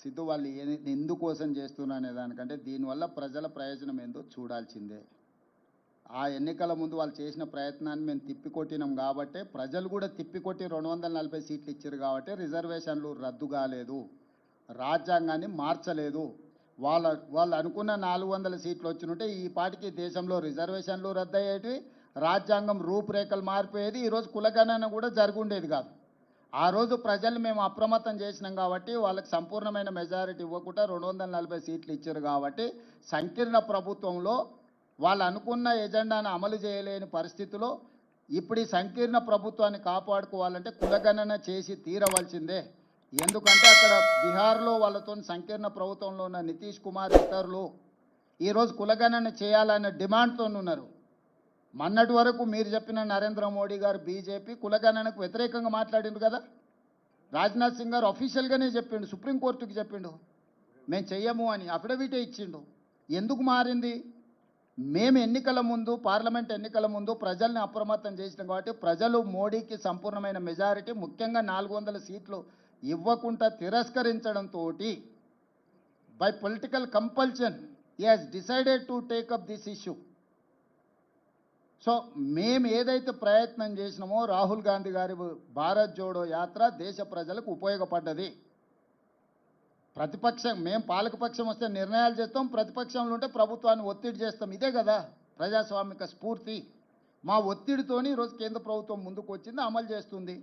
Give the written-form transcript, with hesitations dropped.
సిద్ధు వాళ్ళు ఎందుకోసం చేస్తున్నారు అనే దానికంటే దీనివల్ల ప్రజల ప్రయోజనం ఏందో చూడాల్సిందే. ఆ ఎన్నికల ముందు వాళ్ళు చేసిన ప్రయత్నాన్ని మేము తిప్పికొట్టినాం కాబట్టే ప్రజలు కూడా తిప్పికొట్టి 240 సీట్లు ఇచ్చారు కాబట్టి రిజర్వేషన్లు రద్దు కాలేదు, రాజ్యాంగాన్ని మార్చలేదు. వాళ్ళు అనుకున్న 400 సీట్లు వచ్చినుంటే ఈ పాటికి దేశంలో రిజర్వేషన్లు రద్దు అయ్యేవి, రాజ్యాంగం రూపురేఖలు మారిపోయేది, ఈరోజు కులగణన కూడా జరుగుండేది కాదు. ఆ రోజు ప్రజలు మేము అప్రమత్తం చేసినాం కాబట్టి వాళ్ళకి సంపూర్ణమైన మెజారిటీ ఇవ్వకుండా 240 సీట్లు ఇచ్చారు కాబట్టి సంకీర్ణ ప్రభుత్వంలో వాళ్ళు అనుకున్న ఎజెండాను అమలు చేయలేని పరిస్థితిలో ఇప్పుడు ఈ సంకీర్ణ ప్రభుత్వాన్ని కాపాడుకోవాలంటే కులగణన చేసి తీరవలసిందే. ఎందుకంటే అక్కడ బీహార్లో వాళ్ళతో సంకీర్ణ ప్రభుత్వంలో ఉన్న నితీష్ కుమార్ ఇతరులు ఈరోజు కులగణన చేయాలనే డిమాండ్తో ఉన్నారు. మొన్నటి వరకు మీరు చెప్పిన నరేంద్ర మోడీ గారు బీజేపీ కులగణనకు వ్యతిరేకంగా మాట్లాడిండు కదా. రాజ్నాథ్ సింగ్ గారు అఫీషియల్గానే చెప్పిండు, సుప్రీంకోర్టుకి చెప్పిండు మేము చెయ్యము అని, అఫిడవిటే ఇచ్చిండు. ఎందుకు మారింది? మేము ఎన్నికల ముందు, పార్లమెంట్ ఎన్నికల ముందు ప్రజల్ని అప్రమత్తం చేసినాం కాబట్టి ప్రజలు మోడీకి సంపూర్ణమైన మెజారిటీ, ముఖ్యంగా 400 సీట్లు ఇవ్వకుండా తిరస్కరించడంతో by political compulsion he has decided to take up this issue. So మేము ఏదైతే ప్రయత్నం చేసినామో రాహుల్ గాంధీ గారి భారత్ జోడో యాత్ర దేశ ప్రజలకు ఉపయోగపడ్డది. ప్రతిపక్షం, మేము పాలకపక్షం వస్తే నిర్ణయాలు చేస్తాం, ప్రతిపక్షంలో ఉంటే ప్రభుత్వాన్ని ఒత్తిడి చేస్తాం. ఇదే కదా ప్రజాస్వామిక స్ఫూర్తి. మా ఒత్తిడితోని ఈరోజు కేంద్ర ప్రభుత్వం ముందుకు వచ్చింది, అమలు చేస్తుంది.